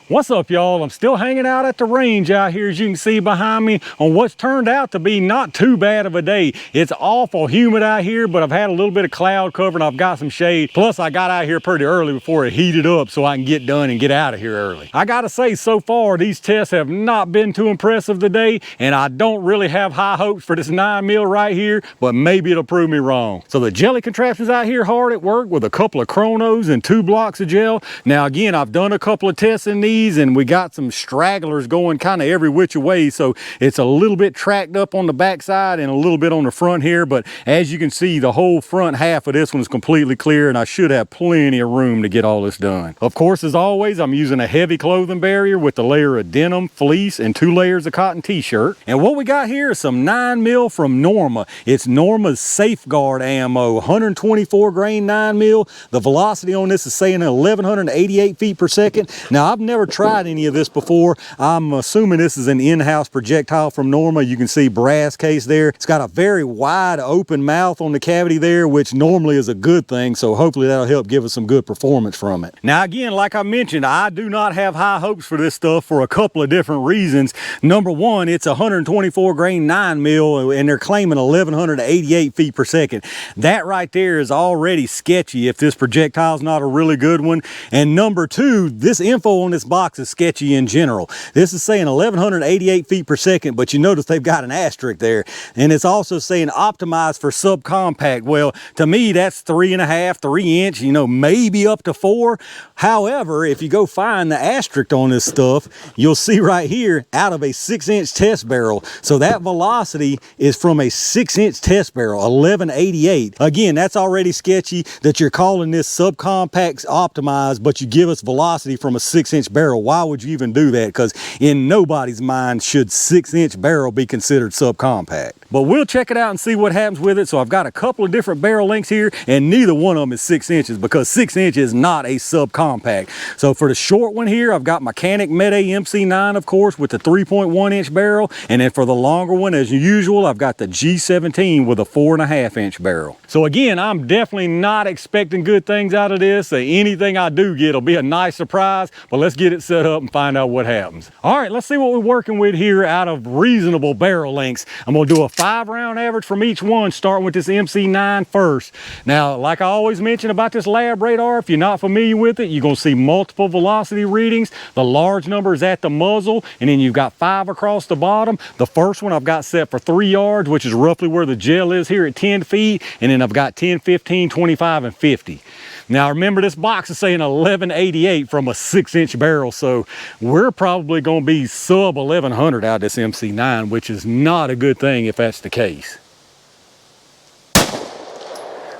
What's up, y'all? I'm still hanging out at the range out here, as you can see behind me, on what's turned out to be not too bad of a day. It's awful humid out here, but I've had a little bit of cloud cover and I've got some shade. Plus, I got out here pretty early before it heated up so I can get done and get out of here early. I gotta say, so far, these tests have not been too impressive today, and I don't really have high hopes for this 9mm right here, but maybe it'll prove me wrong. So the jelly contraption's out here hard at work with a couple of chronos and 2 blocks of gel. Now, again, I've done a couple of tests in these, and we got some stragglers going kind of every which way, so it's a little bit tracked up on the back side and a little bit on the front here, but as you can see, the whole front half of this one is completely clear, and I should have plenty of room to get all this done. Of course, as always, I'm using a heavy clothing barrier with a layer of denim, fleece, and 2 layers of cotton t-shirt. And what we got here is some 9mm from Norma. It's Norma's Safeguard ammo, 124 grain 9mm. The velocity on this is saying 1188 feet per second. Now, I've never tried any of this before. I'm assuming this is an in-house projectile from Norma. You can see brass case there. It's got a very wide open mouth on the cavity there, which normally is a good thing, so hopefully that'll help give us some good performance from it. Now, again, like I mentioned, I do not have high hopes for this stuff for a couple of different reasons. Number one, it's 124 grain 9mm, and they're claiming 1188 feet per second. That right there is already sketchy if this projectile's not a really good one. And number two, this info on this box is sketchy in general. This is saying 1188 feet per second, but you notice they've got an asterisk there, and it's also saying optimized for subcompact. Well, to me, that's 3.5, 3 inch, you know, maybe up to 4. However, if you go find the asterisk on this stuff, you'll see right here, out of a 6-inch test barrel. So that velocity is from a 6-inch test barrel, 1188. Again, that's already sketchy that you're calling this subcompact optimized, but you give us velocity from a 6-inch barrel. Why would you even do that? Because in nobody's mind should 6-inch barrel be considered subcompact. But we'll check it out and see what happens with it. So I've got a couple of different barrel lengths here, and neither one of them is 6 inches, because 6 inches is not a subcompact. So for the short one here, I've got my Canik Mete MC9, of course, with the 3.1 inch barrel. And then for the longer one, as usual, I've got the G17 with a 4.5 inch barrel. So again, I'm definitely not expecting good things out of this. Anything I do get will be a nice surprise, but let's get it set up and find out what happens. All right, let's see what we're working with here out of reasonable barrel lengths. I'm gonna do a 5-round average from each one, starting with this MC9 first. Now, like I always mention about this lab radar, if you're not familiar with it, you're gonna see multiple velocity readings. The large number is at the muzzle, and then you've got 5 across the bottom. The first one I've got set for 3 yards, which is roughly where the gel is here at 10 feet. And then I've got 10, 15, 25, and 50. Now remember, this box is saying 1188 from a 6-inch barrel, so we're probably going to be sub 1100 out of this MC9, which is not a good thing if that's the case.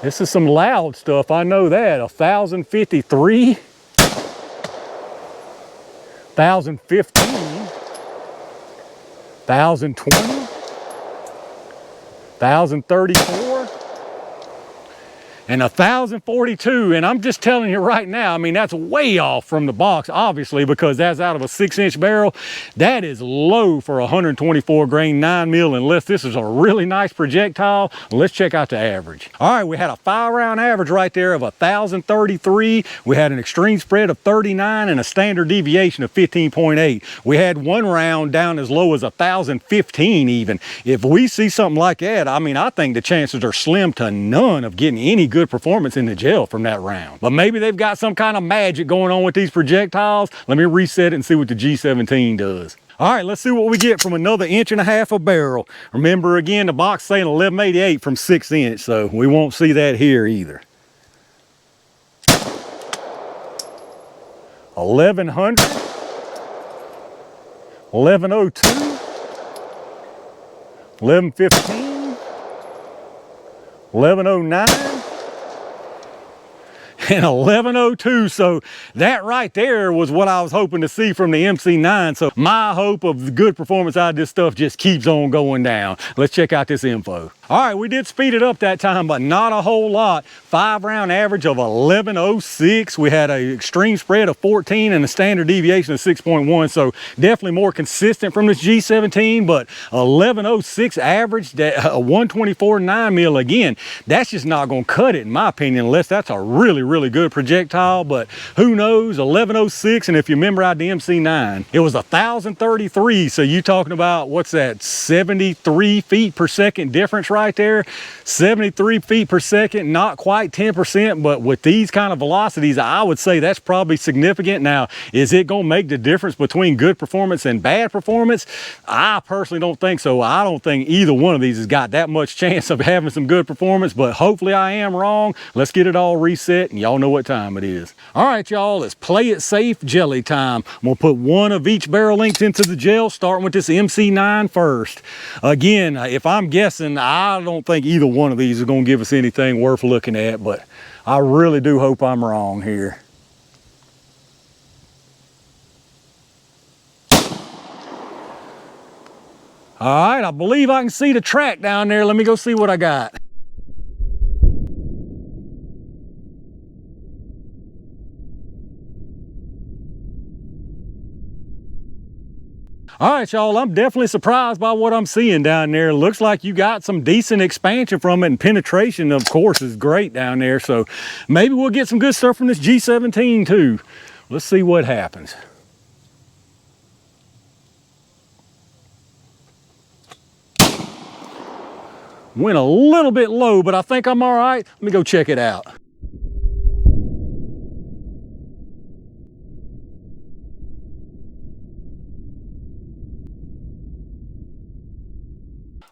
This is some loud stuff, I know that. 1053, 1015, 1020, 1034, and 1042. And I'm just telling you right now, I mean, that's way off from the box, obviously, because that's out of a 6-inch barrel. That is low for a 124 grain 9mm, unless this is a really nice projectile. Let's check out the average. All right, we had a 5-round average right there of 1033. We had an extreme spread of 39 and a standard deviation of 15.8. We had 1 round down as low as 1015 even. If we see something like that, I mean, I think the chances are slim to none of getting any good performance in the gel from that round. But maybe they've got some kind of magic going on with these projectiles. Let me reset it and see what the G17 does. All right, let's see what we get from another 1.5 inches of barrel. Remember, again, the box saying 1188 from 6 inch, so we won't see that here either. 1100, 1102, 1115, 1109, and 1102. So that right there was what I was hoping to see from the MC9. So my hope of the good performance out of this stuff just keeps on going down. Let's check out this info. All right, we did speed it up that time, but not a whole lot. 5-round average of 1106. We had an extreme spread of 14 and a standard deviation of 6.1. So definitely more consistent from this G17, but 1106 average, a 124 9mm, again, that's just not gonna cut it in my opinion, unless that's a really really good projectile, but who knows, 1106, and if you remember out the MC9, it was 1,033, so you talking about, what's that, 73 feet per second difference right there? 73 feet per second, not quite 10%, but with these kind of velocities, I would say that's probably significant. Now, is it gonna make the difference between good performance and bad performance? I personally don't think so. I don't think either one of these has got that much chance of having some good performance, but hopefully I am wrong. Let's get it all reset, and y'all know what time it is. All right, y'all, it's play it safe jelly time. I'm gonna put one of each barrel length into the gel, starting with this MC9 first. Again, if I'm guessing, I don't think either one of these is gonna give us anything worth looking at, but I really do hope I'm wrong here. All right, I believe I can see the track down there. Let me go see what I got. All right, y'all, I'm definitely surprised by what I'm seeing down there. Looks like you got some decent expansion from it, and penetration, of course, is great down there. So maybe we'll get some good stuff from this G17 too. Let's see what happens. Went a little bit low, but I think I'm all right. Let me go check it out.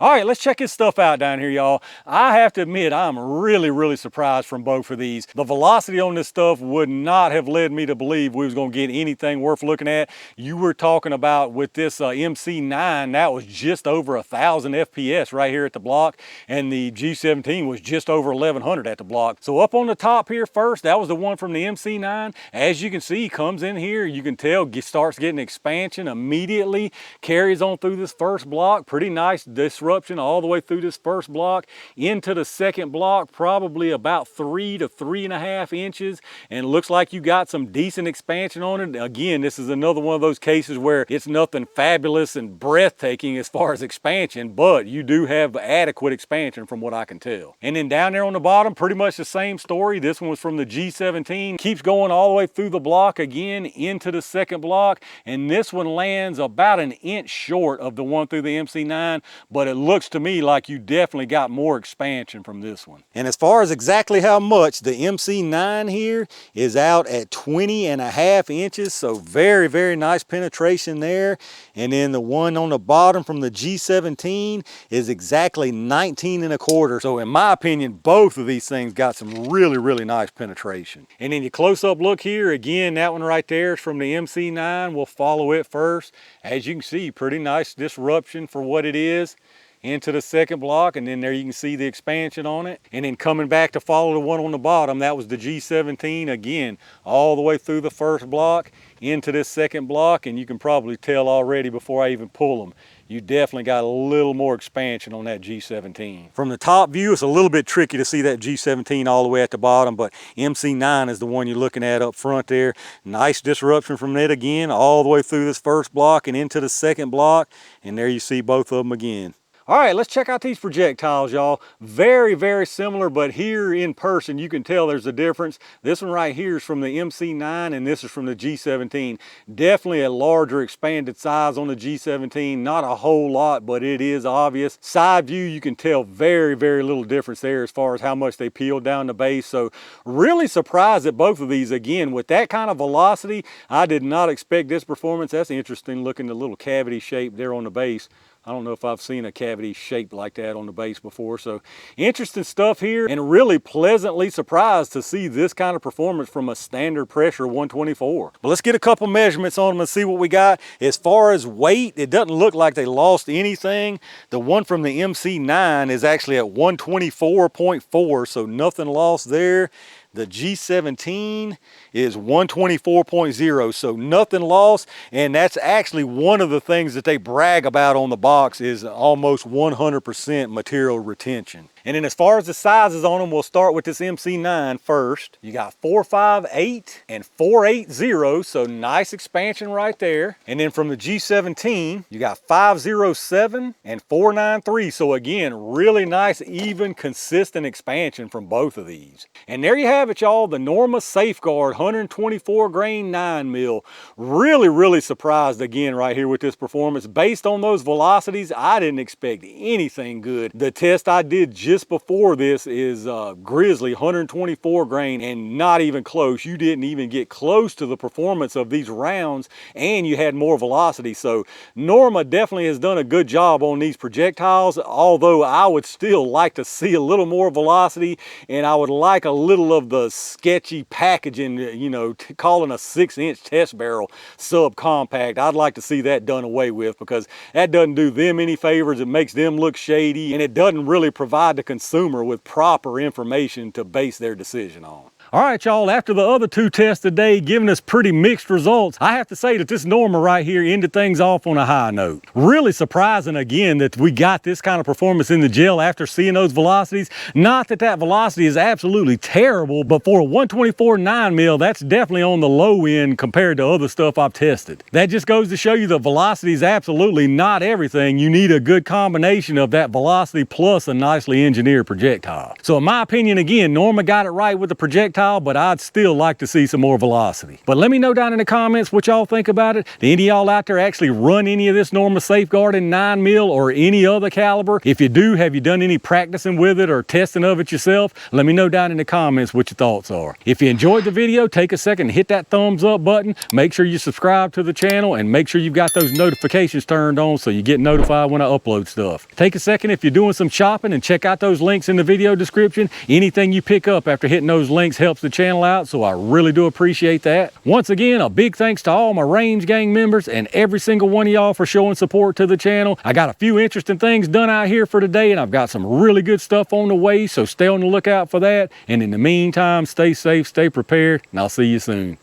All right, let's check this stuff out down here, y'all. I have to admit, I'm really surprised from both of these. The velocity on this stuff would not have led me to believe we was gonna get anything worth looking at. You were talking about with this MC9, that was just over 1,000 FPS right here at the block, and the G17 was just over 1,100 at the block. So up on the top here first, that was the one from the MC9. As you can see, comes in here, you can tell, starts getting expansion immediately, carries on through this first block, pretty nice disruption all the way through this first block into the second block, probably about 3 to 3.5 inches, and looks like you got some decent expansion on it. Again, this is another one of those cases where it's nothing fabulous and breathtaking as far as expansion, but you do have adequate expansion from what I can tell. And then down there on the bottom, pretty much the same story. This one was from the G17, keeps going all the way through the block again into the second block, and this one lands about an inch short of the one through the MC9, but it looks to me like you definitely got more expansion from this one. And as far as exactly how much, the MC9 here is out at 20.5 inches, so very nice penetration there. And then the one on the bottom from the G17 is exactly 19.25. So in my opinion, both of these things got some really nice penetration. And then your close-up look here, again, that one right there is from the MC9. We'll follow it first. As you can see, pretty nice disruption for what it is into the second block, and then there you can see the expansion on it. And then coming back to follow the one on the bottom, that was the G17, again, all the way through the first block into this second block, and you can probably tell already before I even pull them, you definitely got a little more expansion on that G17. From the top view, it's a little bit tricky to see that G17 all the way at the bottom, but MC9 is the one you're looking at up front there. Nice disruption from it again, all the way through this first block and into the second block, and there you see both of them again. All right, let's check out these projectiles, y'all. Very similar, but here in person, you can tell there's a difference. This one right here is from the MC9, and this is from the G17. Definitely a larger expanded size on the G17. Not a whole lot, but it is obvious. Side view, you can tell very little difference there as far as how much they peeled down the base. So really surprised at both of these. Again, with that kind of velocity, I did not expect this performance. That's interesting looking, the little cavity shape there on the base. I don't know if I've seen a cavity shaped like that on the base before. So interesting stuff here, and really pleasantly surprised to see this kind of performance from a standard pressure 124. But let's get a couple measurements on them and see what we got. As far as weight, it doesn't look like they lost anything. The one from the MC9 is actually at 124.4, so nothing lost there. The G17 is 124.0, so nothing lost, and that's actually one of the things that they brag about on the box is almost 100% material retention. And then as far as the sizes on them, we'll start with this MC9 first. You got 458 and 480, so nice expansion right there. And then from the G17, you got 507 and 493. So again, really nice, even, consistent expansion from both of these. And there you have it, y'all, the Norma Safeguard 124 grain 9mm. Really surprised again right here with this performance. Based on those velocities, I didn't expect anything good. The test I did just before this is Grizzly 124 grain, and not even close. You didn't even get close to the performance of these rounds, and you had more velocity. So Norma definitely has done a good job on these projectiles, although I would still like to see a little more velocity, and I would like a little of the sketchy packaging, you know, calling a 6-inch test barrel subcompact. I'd like to see that done away with, because that doesn't do them any favors. It makes them look shady, and it doesn't really provide the consumer with proper information to base their decision on. All right, y'all, after the other two tests today giving us pretty mixed results, I have to say that this Norma right here ended things off on a high note. Really surprising again that we got this kind of performance in the gel after seeing those velocities. Not that that velocity is absolutely terrible, but for a 124 9mm, that's definitely on the low end compared to other stuff I've tested. That just goes to show you the velocity is absolutely not everything. You need a good combination of that velocity plus a nicely engineered projectile. So in my opinion, again, Norma got it right with the projectile, but I'd still like to see some more velocity. But let me know down in the comments what y'all think about it. Do any of y'all out there actually run any of this Norma Safeguard in 9mm or any other caliber? If you do, have you done any practicing with it or testing of it yourself? Let me know down in the comments what your thoughts are. If you enjoyed the video, take a second and hit that thumbs up button. Make sure you subscribe to the channel, and make sure you've got those notifications turned on so you get notified when I upload stuff. Take a second if you're doing some shopping and check out those links in the video description. Anything you pick up after hitting those links helps the channel out, so I really do appreciate that. Once again, a big thanks to all my Range Gang members and every single one of y'all for showing support to the channel. I got a few interesting things done out here for today, and I've got some really good stuff on the way, so stay on the lookout for that. And in the meantime, stay safe, stay prepared, and I'll see you soon.